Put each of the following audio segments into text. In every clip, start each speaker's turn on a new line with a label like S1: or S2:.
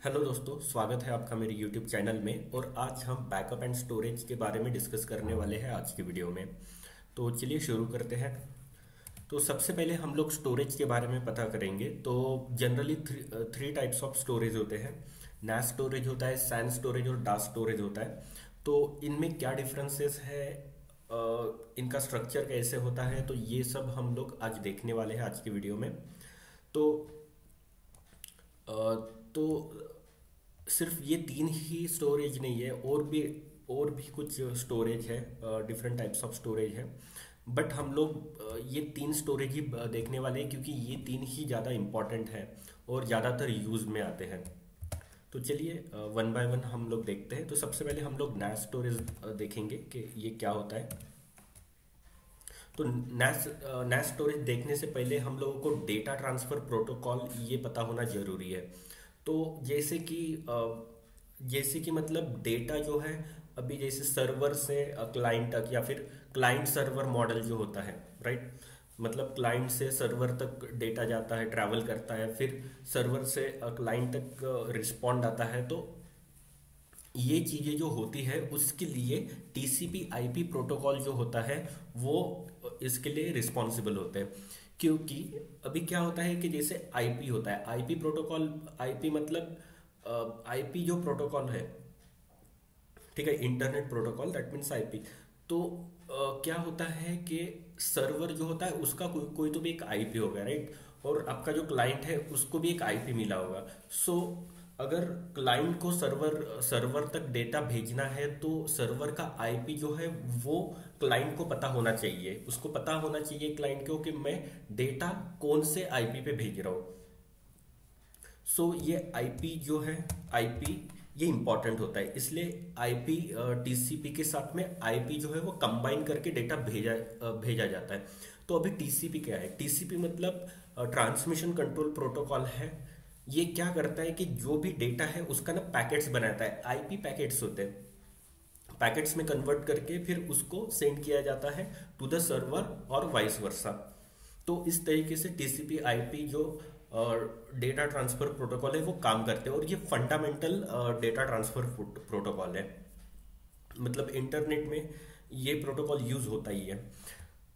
S1: Hello दोस्तों, स्वागत है आपका मेरे YouTube चैनल में। और आज हम बैकअप एंड स्टोरेज के बारे में डिस्कस करने वाले हैं आज की वीडियो में। तो चलिए शुरू करते हैं। तो सबसे पहले हम लोग स्टोरेज के बारे में पता करेंगे। तो generally three types of storage होते हैं। NAS स्टोरेज होता है, सैन स्टोरेज और डास स्टोरेज होता है। तो इनमें क्या डिफरेंसेस है, इनका स्ट्रक्चर कैसे होता है, तो ये सब हम लोग आज देखने वाले हैं आज की वीडियो में। तो अ, तो सिर्फ ये तीन ही स्टोरेज नहीं है, और भी कुछ स्टोरेज है, डिफरेंट टाइप्स ऑफ स्टोरेज है। बट हम लोग ये तीन स्टोरेज ही देखने वाले हैं, क्योंकि ये तीन ही ज़्यादा इम्पोर्टेंट है और ज़्यादातर यूज़ में आते हैं। तो चलिए वन बाय वन हम लोग देखते हैं। तो सबसे पहले हम लोग NAS स्टोरेज देखेंगे कि ये क्या होता है। तो NAS स्टोरेज देखने से पहले हम लोगों को डेटा ट्रांसफ़र प्रोटोकॉल ये पता होना ज़रूरी है। तो जैसे कि मतलब डेटा जो है, अभी जैसे सर्वर से क्लाइंट तक, या फिर क्लाइंट सर्वर मॉडल जो होता है, राइट। मतलब क्लाइंट से सर्वर तक डेटा जाता है, ट्रैवल करता है, फिर सर्वर से क्लाइंट तक रिस्पॉन्ड आता है। तो ये चीज़ें जो होती है उसके लिए TCP/IP प्रोटोकॉल जो होता है वो इसके लिए रिस्पॉन्सिबल होते हैं। क्योंकि अभी क्या होता है कि जैसे आईपी होता है, आईपी प्रोटोकॉल, आईपी मतलब आईपी जो प्रोटोकॉल है, ठीक है, internet protocol, that means IP. तो क्या होता है कि सर्वर जो होता है उसका कोई तो भी एक आईपी होगा, राइट। और आपका जो क्लाइंट है उसको भी एक आईपी मिला होगा। सो अगर क्लाइंट को सर्वर तक डेटा भेजना है तो सर्वर का आईपी जो है वो क्लाइंट को पता होना चाहिए। उसको पता होना चाहिए क्लाइंट को कि मैं डेटा कौन से आईपी पे भेज रहा हूँ। सो ये आईपी जो है, आईपी ये इंपॉर्टेंट होता है। इसलिए आईपी टीसीपी के साथ में आईपी जो है वो कंबाइन करके डेटा भेजा जाता है। तो अभी टीसीपी क्या है? टीसीपी मतलब ट्रांसमिशन कंट्रोल प्रोटोकॉल है। ये क्या करता है कि जो भी डेटा है उसका ना पैकेट्स बनाता है। आईपी पैकेट्स होते हैं, पैकेट्स में कन्वर्ट करके फिर उसको सेंड किया जाता है टू द सर्वर और वाइस वर्सा। तो इस तरीके से TCP IP जो डेटा ट्रांसफर प्रोटोकॉल है वो काम करते हैं, और ये फंडामेंटल डेटा ट्रांसफर प्रोटोकॉल है। मतलब इंटरनेट में ये प्रोटोकॉल यूज होता ही है।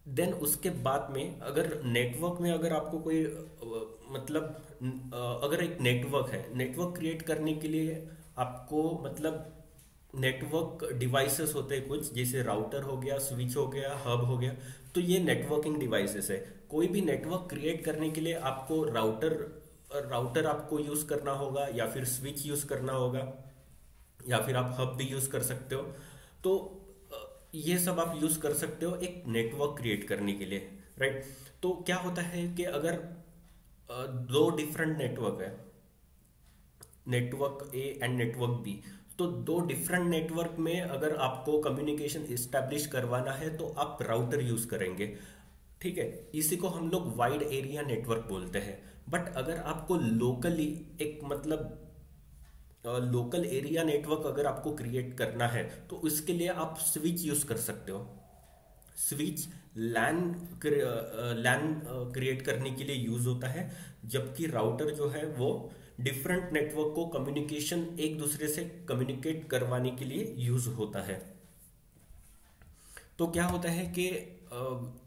S1: देन उसके बाद में अगर नेटवर्क में अगर आपको कोई मतलब अगर एक नेटवर्क है, नेटवर्क क्रिएट करने के लिए आपको मतलब नेटवर्क डिवाइसेस होते हैं कुछ, जैसे राउटर हो गया, स्विच हो गया, हब हो गया। तो ये नेटवर्किंग डिवाइसेस है। कोई भी नेटवर्क क्रिएट करने के लिए आपको राउटर आपको यूज करना होगा, या फिर स्विच यूज करना होगा, या फिर आप हब भी यूज कर सकते हो। तो ये सब आप यूज कर सकते हो एक नेटवर्क क्रिएट करने के लिए, राइट। तो क्या होता है कि अगर दो डिफरेंट नेटवर्क है, network A and network B, तो दो डिफरेंट नेटवर्क में अगर आपको कम्युनिकेशन इस्टेब्लिश करवाना है तो आप राउटर यूज करेंगे, ठीक है। इसी को हम लोग वाइड एरिया नेटवर्क बोलते हैं। बट अगर आपको लोकली एक मतलब लोकल एरिया नेटवर्क अगर आपको क्रिएट करना है तो उसके लिए आप स्विच यूज कर सकते हो। स्विच लैन लैन क्रिएट करने के लिए यूज होता है, जबकि राउटर जो है वो डिफरेंट नेटवर्क को कम्युनिकेशन एक दूसरे से कम्युनिकेट करवाने के लिए यूज होता है। तो क्या होता है कि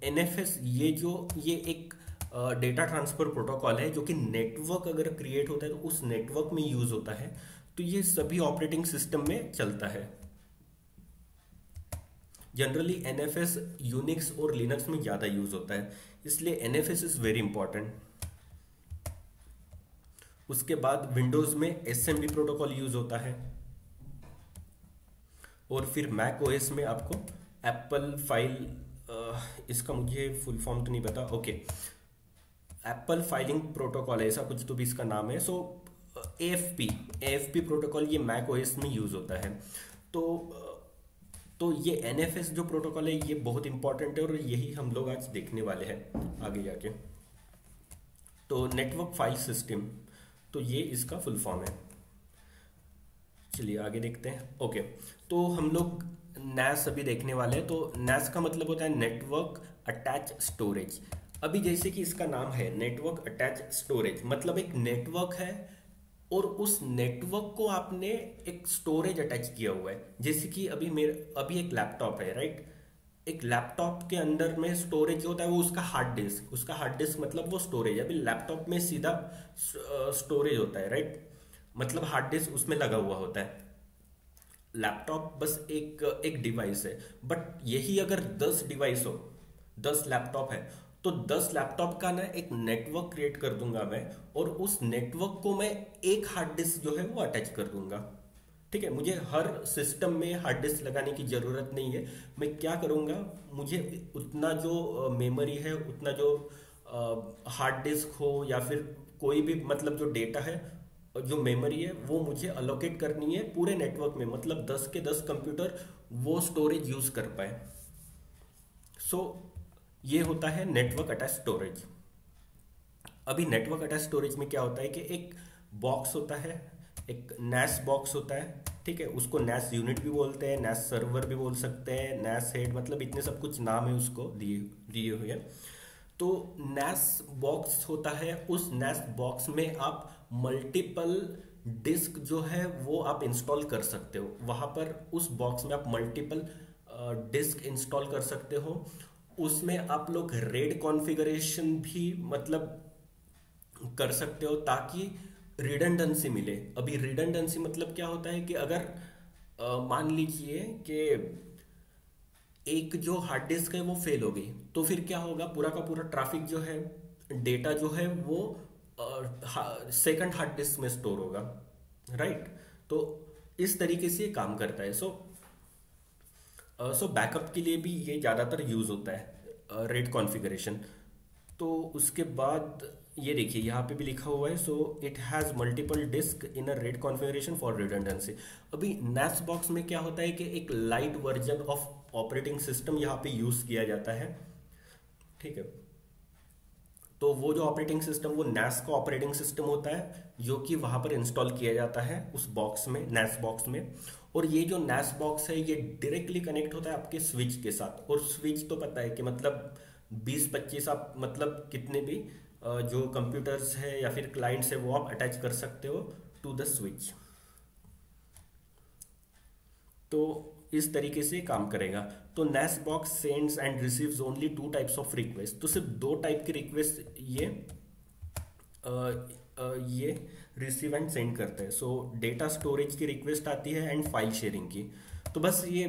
S1: NFS ये एक डेटा ट्रांसफर प्रोटोकॉल है जो कि नेटवर्क अगर क्रिएट होता है तो उस नेटवर्क में यूज होता है। तो ये सभी ऑपरेटिंग सिस्टम में चलता है। जनरली NFS यूनिक्स और लिनक्स में ज़्यादा यूज होता है, इसलिए NFS इज वेरी इंपॉर्टेंट। उसके बाद विंडोज में SMB प्रोटोकॉल यूज होता है, और फिर मैक OS में आपको एप्पल फाइल, इसका मुझे फुल फॉर्म तो नहीं पता, ओके, एप्पल फाइलिंग प्रोटोकॉल है, ऐसा कुछ तो भी इसका नाम है। सो AFP प्रोटोकॉल ये मैक OS में यूज होता है। तो ये NFS जो प्रोटोकॉल है ये बहुत इंपॉर्टेंट है, और यही हम लोग आज देखने वाले हैं आगे जाके। तो नेटवर्क फाइल सिस्टम, तो ये इसका फुल फॉर्म है। चलिए आगे देखते हैं। ओके, तो हम लोग NAS अभी देखने वाले हैं। तो NAS का मतलब होता है नेटवर्क अटैच स्टोरेज। अभी जैसे कि इसका नाम है नेटवर्क अटैच स्टोरेज, मतलब एक नेटवर्क है और उस नेटवर्क को आपने एक स्टोरेज अटैच किया हुआ है। जैसे कि अभी एक लैपटॉप है, राइट। एक लैपटॉप के अंदर में स्टोरेज जो होता है वो उसका हार्ड डिस्क मतलब वो स्टोरेज है। अभी लैपटॉप में सीधा स्टोरेज होता है, राइट, मतलब हार्ड डिस्क उसमें लगा हुआ होता है। लैपटॉप बस एक एक डिवाइस है, बट यही अगर 10 डिवाइस हो, 10 लैपटॉप है, तो 10 लैपटॉप का ना एक नेटवर्क क्रिएट कर दूंगा मैं, और उस नेटवर्क को मैं एक हार्ड डिस्क जो है वो अटैच कर दूंगा। ठीक है, मुझे हर सिस्टम में हार्ड डिस्क लगाने की जरूरत नहीं है। मैं क्या करूंगा, मुझे उतना जो मेमोरी है, उतना जो हार्ड डिस्क हो या फिर कोई भी मतलब जो डेटा है, जो मेमोरी है, वो मुझे अलोकेट करनी है पूरे नेटवर्क में, मतलब 10 के 10 कंप्यूटर वो स्टोरेज यूज कर पाए। सो ये होता है नेटवर्क अटैच स्टोरेज। अभी नेटवर्क अटैच स्टोरेज में क्या होता है कि एक बॉक्स होता है, एक NAS बॉक्स होता है, ठीक है, उसको NAS यूनिट भी बोलते हैं, NAS सर्वर भी बोल सकते हैं, NAS हेड, मतलब इतने सब कुछ नाम है उसको दिए दिए हुए हैं। तो NAS बॉक्स होता है, उस NAS बॉक्स में आप मल्टीपल डिस्क जो है वो आप इंस्टॉल कर सकते हो। वहां पर उस बॉक्स में आप मल्टीपल डिस्क इंस्टॉल कर सकते हो। उसमें आप लोग रेड कॉन्फ़िगरेशन भी मतलब कर सकते हो ताकि रिडंडेंसी मिले। अभी रिडंडेंसी मतलब क्या होता है कि अगर मान लीजिए कि एक जो हार्ड डिस्क है वो फेल हो गई, तो फिर क्या होगा, पूरा का पूरा ट्रैफिक जो है, डेटा जो है वो सेकंड हार्ड डिस्क में स्टोर होगा, राइट। तो इस तरीके से ये काम करता है। सो बैकअप के लिए भी ये ज़्यादातर यूज होता है रेड कॉन्फ़िगरेशन। तो उसके बाद ये देखिए यहाँ पे भी लिखा हुआ है, so it has multiple disc in a red configuration for redundancy. अभी NAS बॉक्स में क्या होता है कि एक light version of operating system यहाँ पे यूज किया जाता है, ठीक है। तो वो जो ऑपरेटिंग सिस्टम, वो NAS का ऑपरेटिंग सिस्टम होता है जो कि वहां पर इंस्टॉल किया जाता है उस बॉक्स में, NAS बॉक्स में। और ये जो NAS बॉक्स है ये डायरेक्टली कनेक्ट होता है आपके स्विच के साथ। और स्विच तो पता है कि मतलब 20-25 आप मतलब कितने भी जो कंप्यूटर्स है या फिर क्लाइंट्स है वो आप अटैच कर सकते हो टू द स्विच। तो इस तरीके से काम करेगा। तो NAS box sends and receives only 2 types of request. तो सिर्फ 2 टाइप की रिक्वेस्ट ये रिसीव एंड सेंड करते हैं। सो डेटा स्टोरेज की रिक्वेस्ट आती है एंड फाइल शेयरिंग की। तो बस ये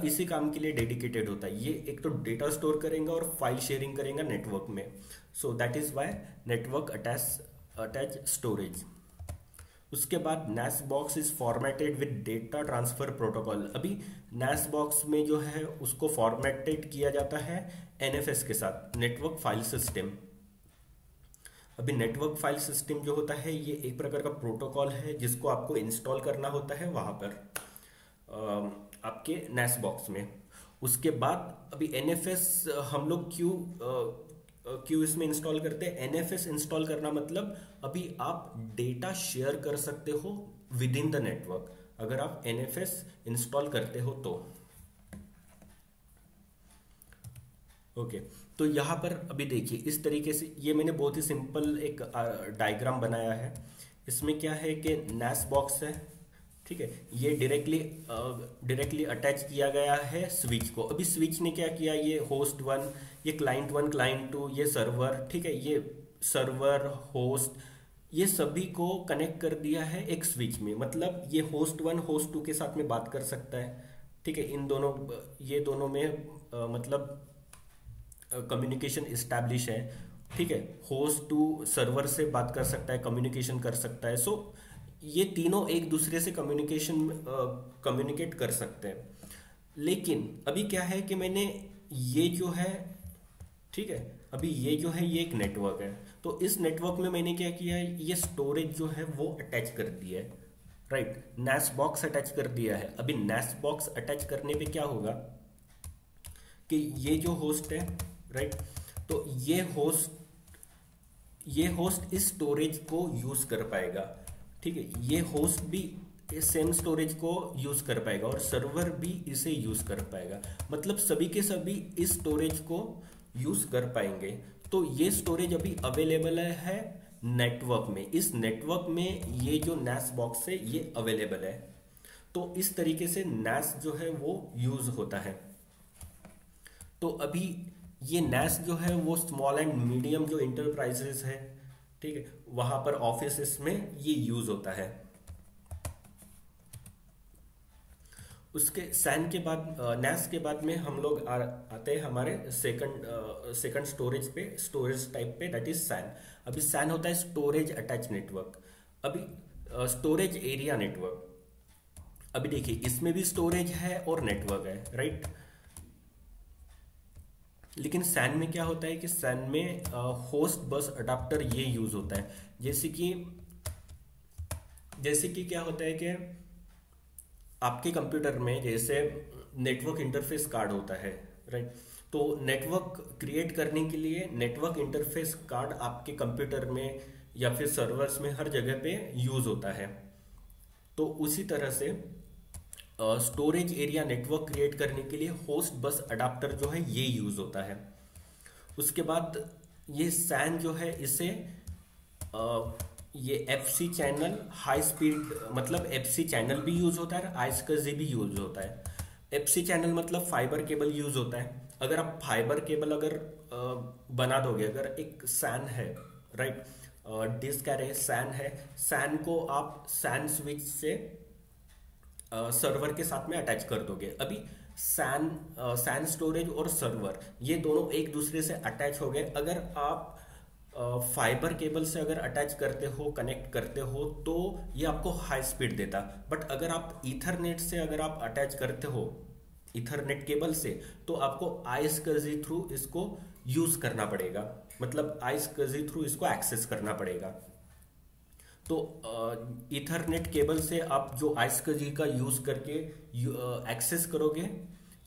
S1: इसी काम के लिए डेडिकेटेड होता है। ये एक तो डेटा स्टोर करेंगे और फाइल शेयरिंग करेंगे नेटवर्क में। So that is why network attach storage. उसके बाद NAS box is formatted with data transfer protocol. अभी NAS बॉक्स में जो है उसको फॉर्मेटेड किया जाता है NFS के साथ, नेटवर्क फाइल सिस्टम। अभी नेटवर्क फाइल सिस्टम जो होता है ये एक प्रकार का प्रोटोकॉल है जिसको आपको इंस्टॉल करना होता है वहां पर आपके NAS बॉक्स में। उसके बाद अभी NFS हम लोग क्यों इसमें इंस्टॉल करते हैं। NFS इंस्टॉल करना मतलब अभी आप डेटा शेयर कर सकते हो विद इन द नेटवर्क, अगर आप NFS इंस्टॉल करते हो तो। ओके, तो यहाँ पर अभी देखिए इस तरीके से ये मैंने बहुत ही सिंपल एक डायग्राम बनाया है। इसमें क्या है कि NAS बॉक्स है, ठीक है, ये डायरेक्टली अटैच किया गया है स्विच को। अभी स्विच ने क्या किया, ये होस्ट 1, ये क्लाइंट 1, क्लाइंट 2, ये सर्वर, ठीक है, ये सर्वर होस्ट, ये सभी को कनेक्ट कर दिया है एक स्विच में। मतलब ये होस्ट 1 होस्ट 2 के साथ में बात कर सकता है, ठीक है। ये दोनों में मतलब कम्युनिकेशन इस्टेब्लिश है, ठीक है। होस्ट 2 सर्वर से बात कर सकता है, कम्युनिकेशन कर सकता है। सो ये तीनों एक दूसरे से कम्युनिकेट कर सकते हैं। लेकिन अभी क्या है कि मैंने ये जो है, ठीक है, अभी ये जो है ये एक नेटवर्क है। तो इस नेटवर्क में मैंने क्या किया है, ये स्टोरेज जो है वो अटैच कर दिया है, राइट। NAS बॉक्स अटैच कर दिया है। अभी NAS बॉक्स अटैच करने पे क्या होगा कि ये जो होस्ट है, राइट, तो ये होस्ट इस स्टोरेज को यूज कर पाएगा, ठीक है। ये होस्ट भी सेम स्टोरेज को यूज कर पाएगा और सर्वर भी इसे यूज कर पाएगा। मतलब सभी के सभी इस स्टोरेज को यूज कर पाएंगे। तो ये स्टोरेज अभी अवेलेबल है नेटवर्क में, इस नेटवर्क में ये जो NAS बॉक्स है ये अवेलेबल है। तो इस तरीके से NAS जो है वो यूज होता है। तो अभी ये NAS जो है वो स्मॉल एंड मीडियम जो इंटरप्राइजेस है, ठीक है, वहां पर ऑफिस में ये यूज होता है। उसके सैन के बाद NAS के बाद में हम लोग आते हैं हमारे सेकंड स्टोरेज पे, स्टोरेज टाइप पे, दैट इज सैन। अभी सैन होता है स्टोरेज अटैच नेटवर्क। अभी स्टोरेज एरिया नेटवर्क, अभी देखिए इसमें भी स्टोरेज है और नेटवर्क है, राइट। लेकिन सैन में क्या होता है कि सैन में होस्ट बस अडाप्टर ये यूज होता है। जैसे कि क्या होता है कि आपके कंप्यूटर में जैसे नेटवर्क इंटरफेस कार्ड होता है, राइट। तो नेटवर्क क्रिएट करने के लिए नेटवर्क इंटरफेस कार्ड आपके कंप्यूटर में या फिर सर्वर्स में हर जगह पे यूज होता है। तो उसी तरह से स्टोरेज एरिया नेटवर्क क्रिएट करने के लिए होस्ट बस अडाप्टर जो है ये यूज होता है। उसके बाद ये सैन जो है इसे ये FC चैनल हाई स्पीड, मतलब FC चैनल भी यूज होता है, आईएससी भी यूज होता है। FC चैनल मतलब फाइबर केबल यूज होता है। अगर आप फाइबर केबल अगर बना दोगे, अगर एक सैन है, राइट, डिस्क एरे सैन है, सैन को आप सैन स्विच से सर्वर के साथ में अटैच कर दोगे। अभी सैन स्टोरेज और सर्वर ये दोनों एक दूसरे से अटैच हो गए। अगर आप फाइबर केबल से अगर अटैच करते हो, कनेक्ट करते हो, तो ये आपको हाई स्पीड देता। बट अगर आप ईथरनेट से अगर आप अटैच करते हो, ईथरनेट केबल से, तो आपको आईएससी थ्रू इसको यूज करना पड़ेगा, मतलब आईएससी थ्रू इसको एक्सेस करना पड़ेगा। तो ईथरनेट केबल से आप जो आईएससी का यूज करके एक्सेस करोगे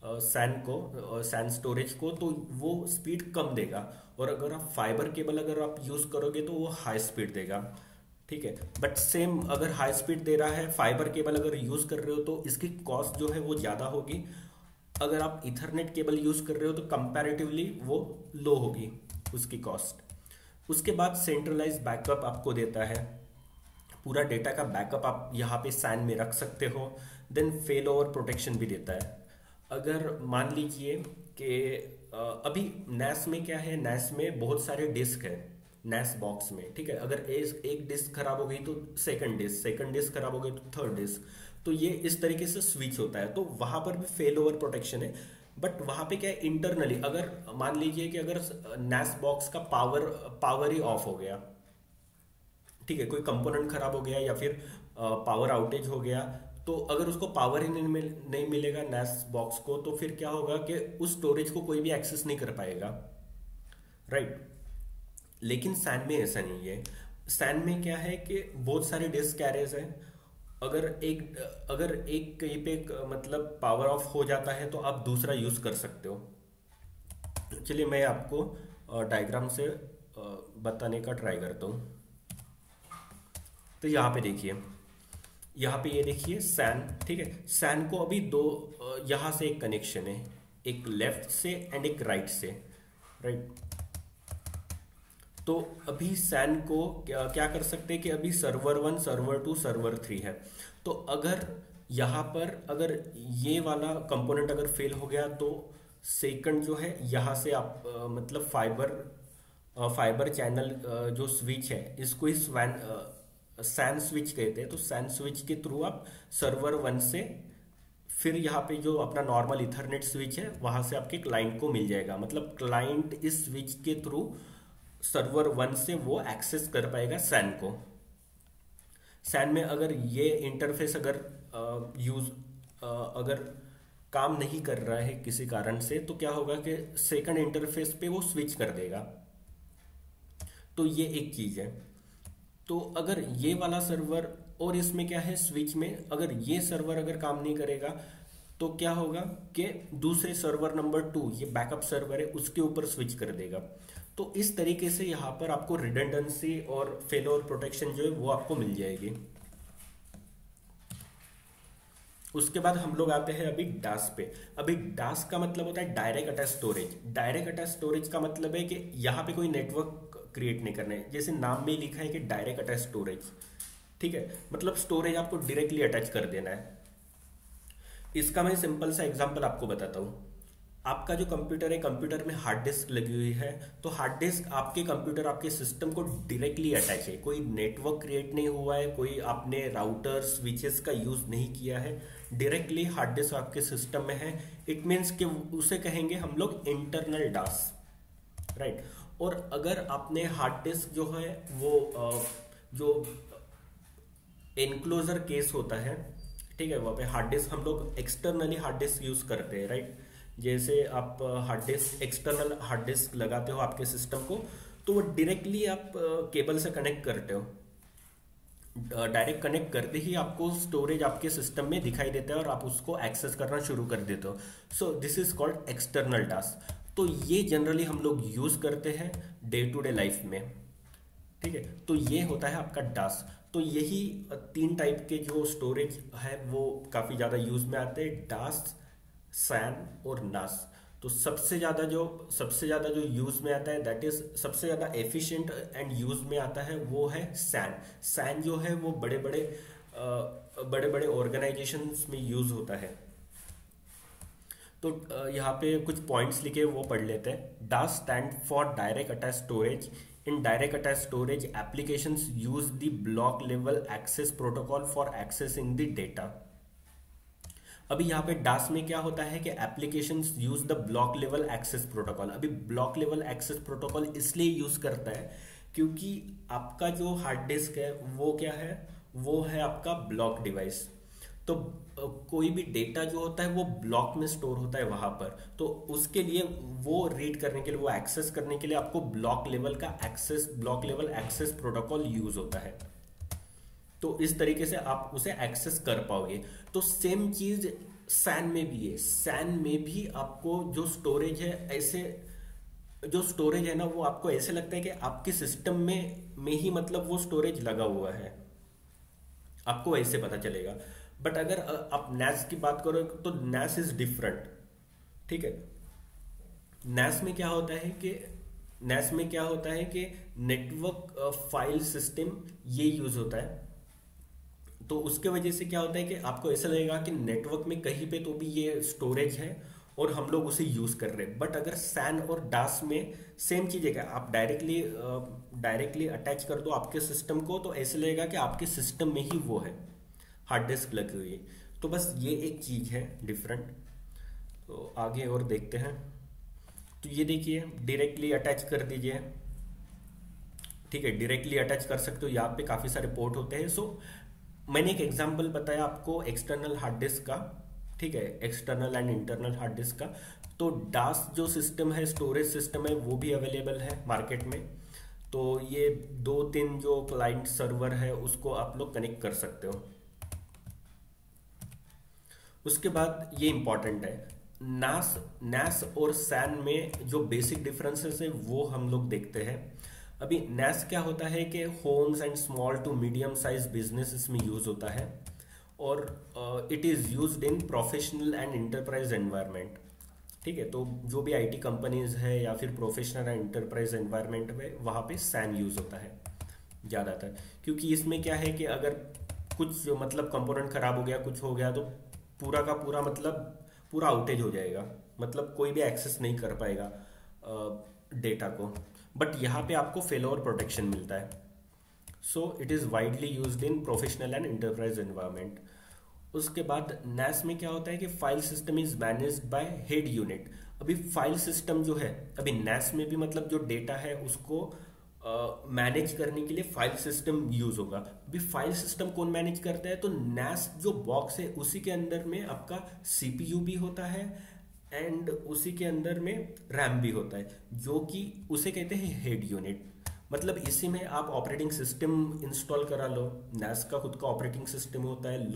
S1: सैन स्टोरेज को, तो वो स्पीड कम देगा। और अगर आप फाइबर केबल अगर आप यूज करोगे तो वो हाई स्पीड देगा, ठीक है। बट सेम अगर हाई स्पीड दे रहा है, फाइबर केबल अगर यूज कर रहे हो तो इसकी कॉस्ट जो है वो ज्यादा होगी। अगर आप ईथरनेट केबल यूज कर रहे हो तो कंपैरेटिवली वो लो होगी उसकी कॉस्ट। उसके बाद सेंट्रलाइज बैकअप आपको देता है, पूरा डेटा का बैकअप आप यहाँ पे सैन में रख सकते हो। देन फेल ओवर प्रोटेक्शन भी देता है। अगर मान लीजिए कि अभी NAS में क्या है, NAS में बहुत सारे डिस्क है NAS बॉक्स में, ठीक है। अगर एक डिस्क खराब हो गई तो सेकंड डिस्क खराब हो गई तो थर्ड डिस्क, तो ये इस तरीके से स्विच होता है। तो वहां पर भी फेल ओवर प्रोटेक्शन है। बट वहां पे क्या है, इंटरनली अगर मान लीजिए कि अगर NAS बॉक्स का पावर ही ऑफ हो गया, ठीक है, कोई कंपोनेंट खराब हो गया या फिर पावर आउटेज हो गया, तो अगर उसको पावर ही नहीं मिलेगा NAS बॉक्स को, तो फिर क्या होगा कि उस स्टोरेज को कोई भी एक्सेस नहीं कर पाएगा, राइट। लेकिन सैन में ऐसा नहीं है। सैन में क्या है कि बहुत सारे डिस्क कैरेज हैं। अगर एक कहीं पे मतलब पावर ऑफ हो जाता है तो आप दूसरा यूज कर सकते हो। चलिए मैं आपको डायग्राम से बताने का ट्राई करता हूँ। तो यहाँ पे देखिए, यहाँ पे ये देखिए सैन, ठीक है। सैन को अभी दो यहाँ से एक कनेक्शन है, एक लेफ्ट से एंड एक राइट से, राइट। तो अभी सैन को क्या कर सकते हैं कि अभी सर्वर 1, सर्वर 2, सर्वर 3 है। तो अगर यहाँ पर अगर ये वाला कंपोनेंट अगर फेल हो गया तो सेकंड जो है यहाँ से आप मतलब फाइबर चैनल जो स्विच है इसको ही सैन स्विच कहते हैं। तो सैन स्विच के थ्रू आप सर्वर 1 से फिर यहाँ पे जो अपना नॉर्मल इथरनेट स्विच है वहां से आपके क्लाइंट को मिल जाएगा। मतलब क्लाइंट इस स्विच के थ्रू सर्वर 1 से वो एक्सेस कर पाएगा सैन को। सैन में अगर ये इंटरफेस अगर काम नहीं कर रहा है किसी कारण से, तो क्या होगा कि सेकंड इंटरफेस पे वो स्विच कर देगा। तो ये एक चीज है। तो अगर ये वाला सर्वर और इसमें क्या है स्विच में, अगर ये सर्वर अगर काम नहीं करेगा तो क्या होगा कि दूसरे सर्वर नंबर 2, ये बैकअप सर्वर है, उसके ऊपर स्विच कर देगा। तो इस तरीके से यहाँ पर आपको रिडंडेंसी और फेलोर प्रोटेक्शन जो है वो आपको मिल जाएगी। उसके बाद हम लोग आते हैं अभी डास पे। अभी डास का मतलब होता है direct attach storage. Direct attach storage का मतलब है कि यहाँ पे कोई नेटवर्क क्रिएट नहीं करना है। जैसे नाम में ही लिखा है कि डायरेक्ट अटैच स्टोरेज, ठीक है, मतलब स्टोरेज आपको डायरेक्टली अटैच कर देना है। इसका मैं सिंपल सा एग्जांपल आपको बताता हूँ। आपका जो कंप्यूटर है, कंप्यूटर में हार्ड डिस्क लगी हुई है, तो हार्ड डिस्क आपके कंप्यूटर, आपके सिस्टम को डायरेक्टली अटैच है। कोई नेटवर्क क्रिएट नहीं हुआ है, कोई आपने राउटर स्विचेस का यूज नहीं किया है, डायरेक्टली हार्ड डिस्क आपके सिस्टम में है। इट मीन्स कि उसे कहेंगे हम लोग इंटरनल डास, राइट। और अगर आपने हार्ड डिस्क जो है वो जो एनक्लोजर केस होता है, ठीक है, वहाँ पे हार्ड डिस्क हम लोग एक्सटर्नली हार्ड डिस्क यूज करते हैं, राइट। जैसे आप hard disk, external hard disk लगाते हो आपके सिस्टम को, तो वो डायरेक्टली आप केबल से कनेक्ट करते हो। डायरेक्ट कनेक्ट करते ही आपको स्टोरेज आपके सिस्टम में दिखाई देता है और आप उसको एक्सेस करना शुरू कर देते हो। So this is called external task. तो ये जनरली हम लोग यूज करते हैं डे टू डे लाइफ में, ठीक है। तो ये होता है आपका डास। तो यही तीन टाइप के जो स्टोरेज है वो काफ़ी ज़्यादा यूज में आते हैं, डास, सैन और नास। तो सबसे ज़्यादा जो यूज में आता है, दैट इज सबसे ज़्यादा एफिशिएंट एंड यूज में आता है, वो है सैन। सैन जो है वो बड़े बड़े ऑर्गेनाइजेशंस में यूज होता है। तो यहाँ पे कुछ पॉइंट्स लिखे वो पढ़ लेते हैं। Dance stand for direct attach storage. In direct attached storage, applications use the block level access protocol for accessing the data. अभी यहाँ पे डास में क्या होता है कि applications use the block level access protocol. अभी ब्लॉक लेवल एक्सेस प्रोटोकॉल इसलिए यूज करता है क्योंकि आपका जो हार्ड डिस्क है वो क्या है, वो है आपका ब्लॉक डिवाइस। तो कोई भी डेटा जो होता है वो ब्लॉक में स्टोर होता है वहां पर, तो उसके लिए वो रीड करने के लिए, वो एक्सेस करने के लिए आपको block level access protocol use होता है। तो इस तरीके से आप उसे एक्सेस कर पाओगे। तो सेम चीज सैन में भी है। सैन में भी आपको जो स्टोरेज है, ऐसे जो स्टोरेज है ना, वो आपको ऐसे लगता है कि आपके सिस्टम में ही मतलब वो स्टोरेज लगा हुआ है, आपको ऐसे पता चलेगा। बट अगर आप नैस की बात करो तो नैस इज डिफरेंट, ठीक है। नैस में क्या होता है कि नेटवर्क फाइल सिस्टम ये यूज होता है। तो उसके वजह से क्या होता है कि आपको ऐसा लगेगा कि नेटवर्क में कहीं पे तो भी ये स्टोरेज है और हम लोग उसे यूज कर रहे हैं। बट अगर सैन और डास में सेम चीज है, आप डायरेक्टली अटैच कर दो आपके सिस्टम को, तो ऐसे लगेगा कि आपके सिस्टम में ही वो है, हार्ड डिस्क लगी हुई है। तो बस ये एक चीज है डिफरेंट। तो आगे और देखते हैं। तो ये देखिए, डायरेक्टली अटैच कर दीजिए, ठीक है, डायरेक्टली अटैच कर सकते हो। यहाँ पे काफी सारे पोर्ट होते हैं। सो मैंने एक एग्जांपल बताया आपको एक्सटर्नल हार्ड डिस्क का, ठीक है, external and internal hard disk का। तो डास जो सिस्टम है, स्टोरेज सिस्टम है, वो भी अवेलेबल है मार्केट में। तो ये 2-3 जो क्लाइंट सर्वर है उसको आप लोग कनेक्ट कर सकते हो। उसके बाद ये इंपॉर्टेंट है, नैस और सैन में जो बेसिक डिफरेंसेस है वो हम लोग देखते हैं। अभी नैस क्या होता है कि homes and small to medium size businesses में यूज होता है और it is used in professional and enterprise environment, ठीक है। तो जो भी आईटी कंपनीज है या फिर प्रोफेशनल एंड इंटरप्राइज एनवायरनमेंट में, वहाँ पे सैन यूज होता है ज़्यादातर। क्योंकि इसमें क्या है कि अगर कुछ मतलब कंपोनेंट खराब हो गया, कुछ हो गया, तो पूरा का पूरा मतलब पूरा आउटेज हो जाएगा, मतलब कोई भी एक्सेस नहीं कर पाएगा डेटा को। बट यहाँ पे आपको फेलोवर प्रोटेक्शन मिलता है। So it is widely used in professional and enterprise environment. उसके बाद नैस में क्या होता है कि file system is managed by head unit. अभी फाइल सिस्टम जो है, अभी नैस में भी मतलब जो डेटा है उसको मैनेज करने के लिए फाइल सिस्टम यूज होगा। अभी फाइल सिस्टम कौन मैनेज करता है, तो नैस जो बॉक्स है उसी के अंदर में आपका सीपीयू भी होता है एंड उसी के अंदर में रैम भी होता है, जो कि उसे कहते हैं हेड यूनिट। मतलब इसी में आप ऑपरेटिंग सिस्टम इंस्टॉल करा लो। नैस का खुद का ऑपरेटिंग सिस्टम होता है,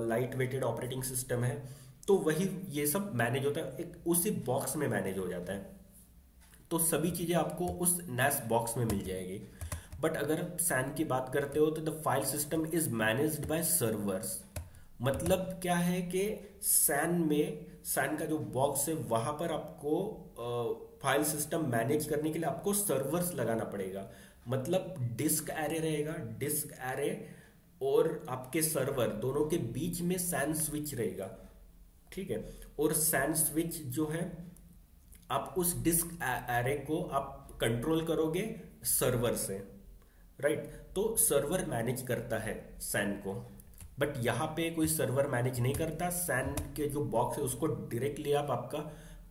S1: लाइट वेटेड ऑपरेटिंग सिस्टम है। तो वही ये सब मैनेज होता है, एक उसी बॉक्स में मैनेज हो जाता है। तो सभी चीजें आपको उस नैस बॉक्स में मिल जाएगी। बट अगर सैन की बात करते हो तो the file system is managed by servers. मतलब क्या है कि सैन का जो बॉक्स है वहां पर आपको फाइल सिस्टम मैनेज करने के लिए आपको सर्वर्स लगाना पड़ेगा। मतलब डिस्क एरे रहेगा, डिस्क एरे और आपके सर्वर दोनों के बीच में सैन स्विच रहेगा, ठीक है। और सैन स्विच जो है आप उस डिस्क एरे को आप कंट्रोल करोगे सर्वर से, राइट। तो सर्वर मैनेज करता है सैन को, बट यहाँ पे कोई सर्वर मैनेज नहीं करता। सैन के जो बॉक्स है उसको डायरेक्टली आप आपका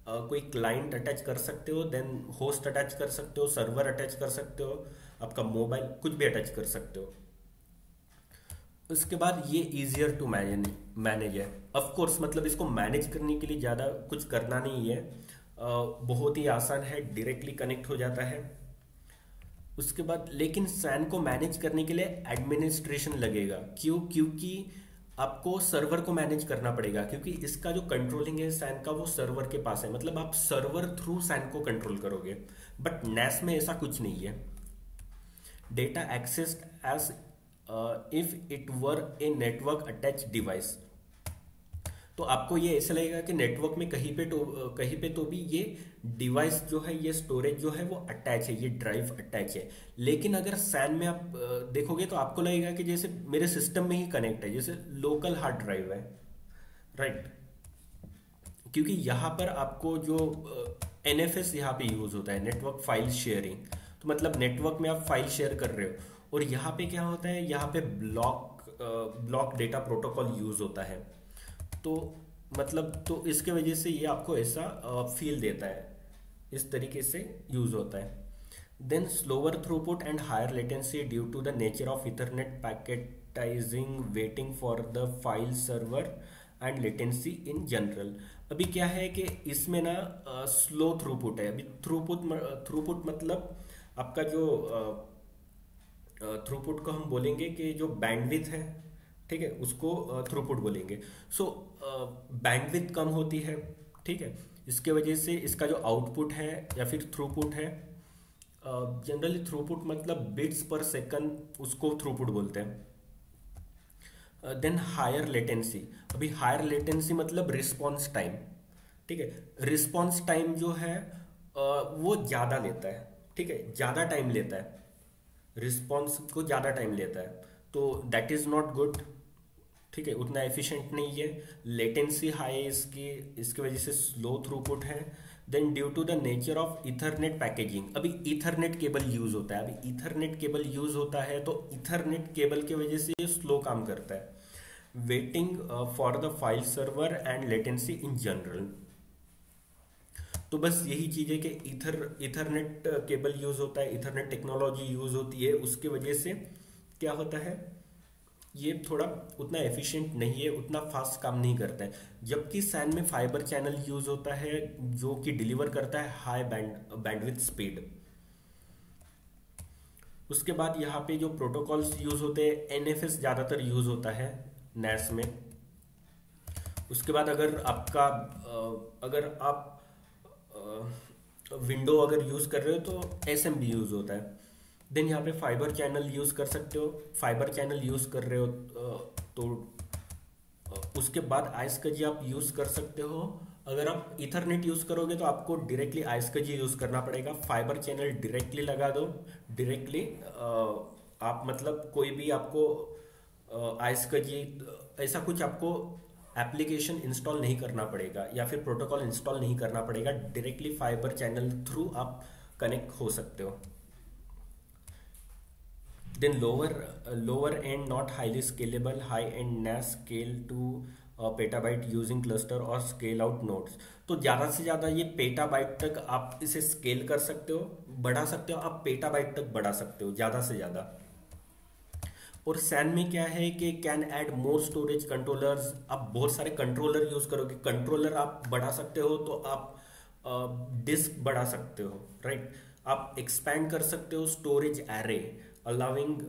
S1: कोई क्लाइंट अटैच कर सकते हो, देन होस्ट अटैच कर सकते हो, सर्वर अटैच कर सकते हो, आपका मोबाइल कुछ भी अटैच कर सकते हो। उसके बाद ये इजियर टू मैनेज है। ऑफ कोर्स मतलब इसको मैनेज करने के लिए ज़्यादा कुछ करना नहीं है, बहुत ही आसान है, डायरेक्टली कनेक्ट हो जाता है। उसके बाद लेकिन सैन को मैनेज करने के लिए एडमिनिस्ट्रेशन लगेगा। क्यों? क्योंकि आपको सर्वर को मैनेज करना पड़ेगा, क्योंकि इसका जो कंट्रोलिंग है सैन का वो सर्वर के पास है। मतलब आप सर्वर थ्रू सैन को कंट्रोल करोगे, बट नेस में ऐसा कुछ नहीं है। Data accessed as if it were a network attach device. तो आपको ये ऐसा लगेगा कि नेटवर्क में कहीं पे तो भी ये डिवाइस जो है, ये स्टोरेज जो है वो अटैच है, ये ड्राइव अटैच है। लेकिन अगर सैन में आप देखोगे तो आपको लगेगा कि जैसे मेरे सिस्टम में ही कनेक्ट है, जैसे लोकल हार्ड ड्राइव है, राइट। क्योंकि यहाँ पर आपको जो NFS यहाँ पे यूज होता है, नेटवर्क फाइल शेयरिंग। तो मतलब नेटवर्क में आप फाइल शेयर कर रहे हो, और यहाँ पे क्या होता है, यहाँ पे ब्लॉक डेटा प्रोटोकॉल यूज होता है। तो मतलब तो इसके वजह से ये आपको ऐसा फील देता है, इस तरीके से यूज होता है। Then slower throughput and higher latency due to the nature of ethernet packetizing waiting for the file server and latency in general. अभी क्या है कि इसमें ना स्लो थ्रूपुट है। अभी थ्रूपुट मतलब आपका जो थ्रूपुट को हम बोलेंगे कि जो बैंडविड्थ है, ठीक है, उसको थ्रूपुट बोलेंगे। सो बैंडविड्थ कम होती है, ठीक है। इसके वजह से इसका जो आउटपुट है या फिर थ्रूपुट है, जनरली थ्रूपुट मतलब बिट्स पर सेकंड, उसको थ्रूपुट बोलते हैं। Then higher latency. अभी हायर लेटेंसी मतलब रिस्पॉन्स टाइम, ठीक है। रिस्पॉन्स टाइम जो है वो ज़्यादा लेता है, ठीक है, ज़्यादा टाइम लेता है, रिस्पॉन्स को ज़्यादा टाइम लेता है। तो दैट इज़ नॉट गुड, ठीक है, उतना एफिशिएंट नहीं है। लेटेंसी हाई है इसकी वजह से स्लो थ्रूपुट है। Then due to the nature of ethernet packaging. अभी इथरनेट केबल यूज होता है, अभी इथरनेट केबल यूज होता है, तो इथरनेट केबल की वजह से ये स्लो काम करता है। Waiting for the file server and latency in general. तो बस यही चीज है कि इथरनेट केबल यूज होता है, इथरनेट टेक्नोलॉजी यूज होती है, उसकी वजह से क्या होता है, ये थोड़ा उतना एफिशिएंट नहीं है, उतना फास्ट काम नहीं करता है। जबकि सैन में फाइबर चैनल यूज होता है जो कि डिलीवर करता है हाई बैंडविड्थ स्पीड। उसके बाद यहाँ पे जो प्रोटोकॉल्स यूज होते हैं, NFS ज्यादातर यूज होता है NAS में। उसके बाद अगर आप विंडो अगर यूज कर रहे हो तो SMB यूज होता है। देन यहाँ पे फाइबर चैनल यूज कर सकते हो, फाइबर चैनल यूज कर रहे हो तो उसके बाद आइसकजी आप यूज कर सकते हो। अगर आप इथरनेट यूज करोगे तो आपको डायरेक्टली आइसकजी यूज करना पड़ेगा। फाइबर चैनल डायरेक्टली लगा दो, डायरेक्टली आप मतलब कोई भी आपको आइसकजी ऐसा कुछ आपको एप्लीकेशन इंस्टॉल नहीं करना पड़ेगा या फिर प्रोटोकॉल इंस्टॉल नहीं करना पड़ेगा, डायरेक्टली फाइबर चैनल थ्रू आप कनेक्ट हो सकते हो। Then lower end not highly scalable, high end NAS scale to petabyte using cluster और scale out nodes। तो ज़्यादा से ज़्यादा ये पेटाबाइट तक आप इसे स्केल कर सकते हो, बढ़ा सकते हो, आप पेटाबाइट तक बढ़ा सकते हो ज़्यादा से ज़्यादा। और सैन में क्या है कि can add more storage controllers. आप बहुत सारे कंट्रोलर यूज करोगे, कंट्रोलर आप बढ़ा सकते हो तो आप डिस्क बढ़ा सकते हो, राइट। आप एक्सपैंड कर सकते हो storage array, allowing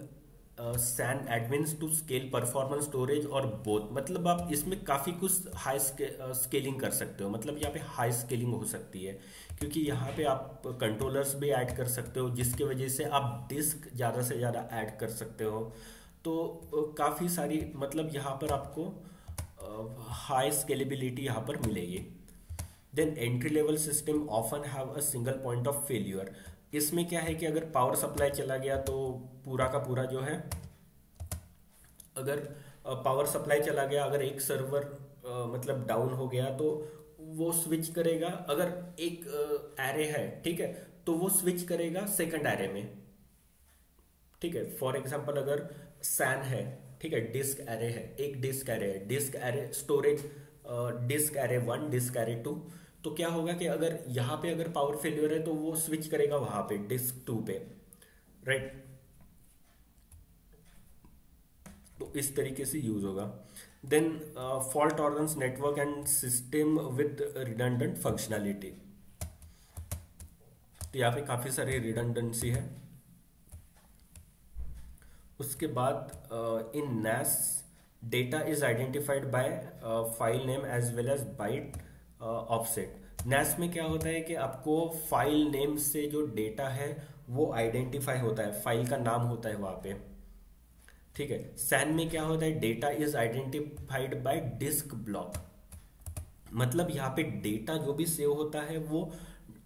S1: SAN admins to scale performance storage और बोथ। मतलब आप इसमें काफ़ी कुछ हाई स्केलिंग कर सकते हो, मतलब यहाँ पे हाई स्केलिंग हो सकती है क्योंकि यहाँ पे आप कंट्रोलर्स भी ऐड कर सकते हो जिसकी वजह से आप डिस्क ज़्यादा से ज़्यादा ऐड कर सकते हो। तो काफ़ी सारी मतलब यहाँ पर आपको हाई स्केलेबिलिटी यहाँ पर मिलेगी। Then entry level system often have a single point of failure. इसमें क्या है कि अगर पावर सप्लाई चला गया तो पूरा का पूरा जो है, अगर पावर सप्लाई चला गया, अगर एक सर्वर मतलब डाउन हो गया तो वो स्विच करेगा। अगर एक एरे है, ठीक है, तो वो स्विच करेगा सेकंड एरे में, ठीक है। फॉर एग्जांपल अगर सैन है, ठीक है, डिस्क एरे है, एक डिस्क एरे है, disk array storage, disk array 1, disk array 2, तो क्या होगा कि अगर यहाँ पे अगर पावर फेल्यूर है तो वो स्विच करेगा वहां पे डिस्क 2 पे, राइट। तो इस तरीके से यूज होगा। Then fault tolerance network and system with redundant functionality. तो यहाँ पे काफी सारी रिडंडेंसी है। उसके बाद in NAS data is identified by file name as well as byte offset. NAS में क्या होता है कि आपको फाइल नेम से जो डेटा है वो आइडेंटिफाई होता है, फाइल का नाम होता है वहां पे, ठीक है। सैन में क्या होता है, data is identified bye disk block, मतलब यहाँ पे डेटा जो भी सेव होता है वो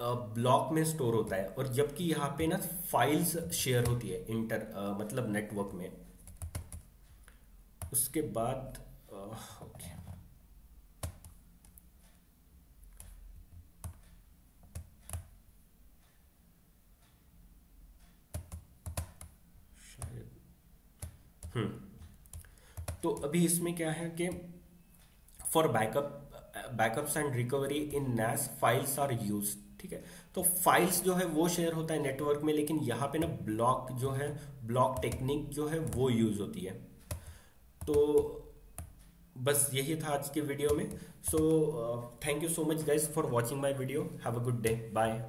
S1: ब्लॉक में स्टोर होता है, और जबकि यहाँ पे ना फाइल्स शेयर होती है मतलब नेटवर्क में। उसके बाद ओके, तो अभी इसमें क्या है कि for backups and recovery in NAS files are use, ठीक है। तो फाइल्स जो है वो शेयर होता है नेटवर्क में, लेकिन यहाँ पे ना ब्लॉक जो है, ब्लॉक टेक्निक जो है वो यूज होती है। तो बस यही था आज के वीडियो में। So thank you so much guys for watching my video. Have a good day, bye.